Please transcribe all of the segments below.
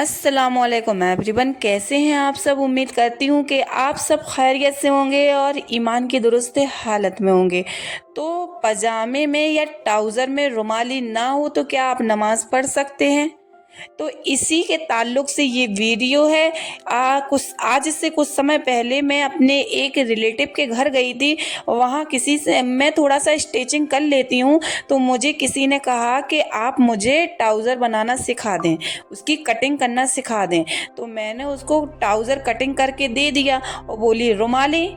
अस्सलाम वालेकुम एवरीवन, कैसे हैं आप सब। उम्मीद करती हूँ कि आप सब खैरियत से होंगे और ईमान की दुरुस्त हालत में होंगे। तो पजामे में या ट्राउज़र में रुमाली ना हो तो क्या आप नमाज़ पढ़ सकते हैं? तो इसी के ताल्लुक़ से ये वीडियो है। आज से कुछ समय पहले मैं अपने एक रिलेटिव के घर गई थी। वहाँ किसी से मैं थोड़ा सा स्टिचिंग कर लेती हूँ, तो मुझे किसी ने कहा कि आप मुझे ट्राउज़र बनाना सिखा दें, उसकी कटिंग करना सिखा दें। तो मैंने उसको ट्राउज़र कटिंग करके दे दिया और बोली रुमाली।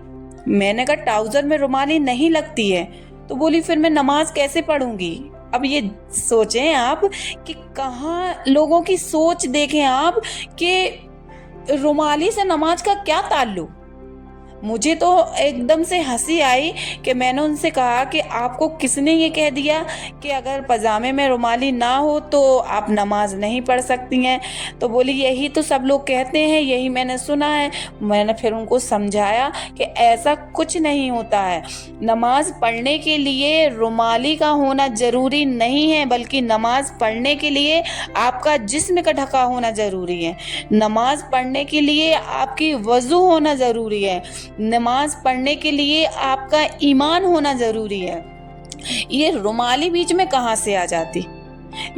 मैंने कहा ट्राउज़र में रुमाली नहीं लगती है। तो बोली फिर मैं नमाज कैसे पढ़ूंगी। अब ये सोचें आप कि कहाँ लोगों की सोच देखें आप कि रुमाली से नमाज का क्या ताल्लुक। मुझे तो एकदम से हंसी आई कि मैंने उनसे कहा कि आपको किसने ये कह दिया कि अगर पजामे में रुमाली ना हो तो आप नमाज नहीं पढ़ सकती हैं। तो बोली यही तो सब लोग कहते हैं, यही मैंने सुना है। मैंने फिर उनको समझाया कि ऐसा कुछ नहीं होता है। नमाज पढ़ने के लिए रुमाली का होना ज़रूरी नहीं है, बल्कि नमाज पढ़ने के लिए आपका जिस्म का ढका होना ज़रूरी है। नमाज पढ़ने के लिए आपकी वज़ू होना ज़रूरी है। नमाज पढ़ने के लिए आपका ईमान होना ज़रूरी है। ये रुमाली बीच में कहाँ से आ जाती।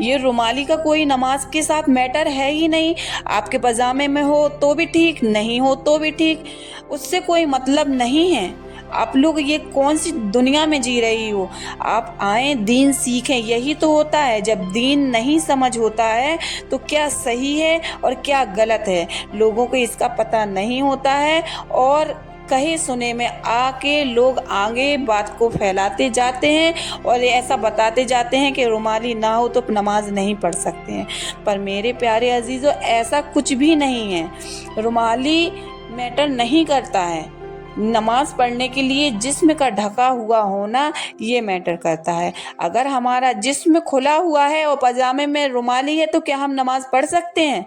ये रुमाली का कोई नमाज के साथ मैटर है ही नहीं। आपके पजामे में हो तो भी ठीक, नहीं हो तो भी ठीक, उससे कोई मतलब नहीं है। आप लोग ये कौन सी दुनिया में जी रही हो। आप आए दीन सीखें, यही तो होता है। जब दीन नहीं समझ होता है तो क्या सही है और क्या गलत है, लोगों को इसका पता नहीं होता है। और कहे सुने में आके लोग आगे बात को फैलाते जाते हैं और ऐसा बताते जाते हैं कि रुमाली ना हो तो नमाज नहीं पढ़ सकते हैं। पर मेरे प्यारे अजीज़ों, ऐसा कुछ भी नहीं है। रुमाली मैटर नहीं करता है। नमाज पढ़ने के लिए जिस्म का ढका हुआ होना ये मैटर करता है। अगर हमारा जिस्म खुला हुआ है और पजामे में रुमाली है तो क्या हम नमाज पढ़ सकते हैं?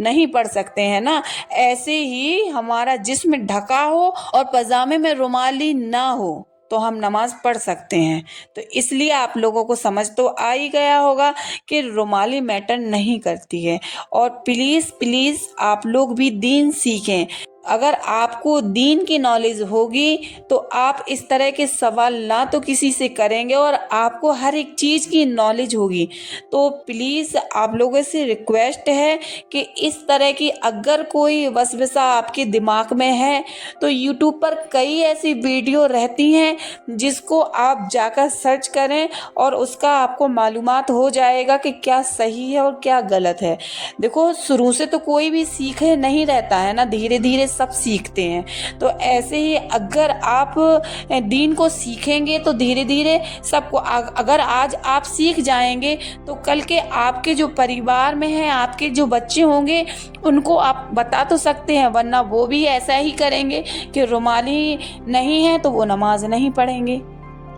नहीं पढ़ सकते हैं ना। ऐसे ही हमारा जिस्म ढका हो और पजामे में रुमाली ना हो तो हम नमाज पढ़ सकते हैं। तो इसलिए आप लोगों को समझ तो आ ही गया होगा कि रुमाली मैटर नहीं करती है। और प्लीज़ आप लोग भी दीन सीखें। अगर आपको दीन की नॉलेज होगी तो आप इस तरह के सवाल ना तो किसी से करेंगे और आपको हर एक चीज़ की नॉलेज होगी। तो प्लीज़ आप लोगों से रिक्वेस्ट है कि इस तरह की अगर कोई वसवसा आपके दिमाग में है तो यूट्यूब पर कई ऐसी वीडियो रहती हैं जिसको आप जाकर सर्च करें और उसका आपको मालूमात हो जाएगा कि क्या सही है और क्या गलत है। देखो, शुरू से तो कोई भी सीखे नहीं रहता है ना, धीरे धीरे सब सीखते हैं। तो ऐसे ही अगर आप दीन को सीखेंगे तो धीरे धीरे सबको, अगर आज आप सीख जाएंगे तो कल के आपके जो परिवार में हैं, आपके जो बच्चे होंगे उनको आप बता तो सकते हैं, वरना वो भी ऐसा ही करेंगे कि रुमाली नहीं है तो वो नमाज नहीं पढ़ेंगे।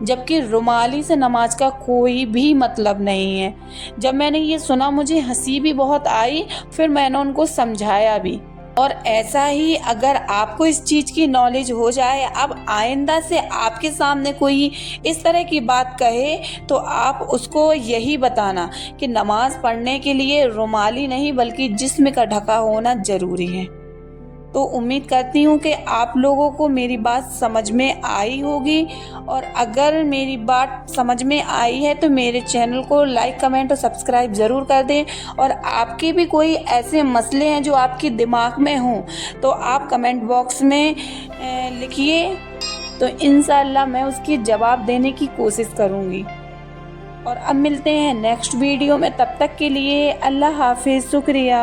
जबकि रुमाली से नमाज का कोई भी मतलब नहीं है। जब मैंने ये सुना मुझे हंसी भी बहुत आई, फिर मैंने उनको समझाया भी। और ऐसा ही अगर आपको इस चीज़ की नॉलेज हो जाए, अब आइंदा से आपके सामने कोई इस तरह की बात कहे तो आप उसको यही बताना कि नमाज पढ़ने के लिए रुमाली नहीं बल्कि जिस्म का ढका होना ज़रूरी है। तो उम्मीद करती हूँ कि आप लोगों को मेरी बात समझ में आई होगी। और अगर मेरी बात समझ में आई है तो मेरे चैनल को लाइक, कमेंट और सब्सक्राइब ज़रूर कर दें। और आपके भी कोई ऐसे मसले हैं जो आपके दिमाग में हों तो आप कमेंट बॉक्स में लिखिए, तो इंशाअल्लाह मैं उसकी जवाब देने की कोशिश करूँगी। और अब मिलते हैं नेक्स्ट वीडियो में, तब तक के लिए अल्लाह हाफिज़, शुक्रिया।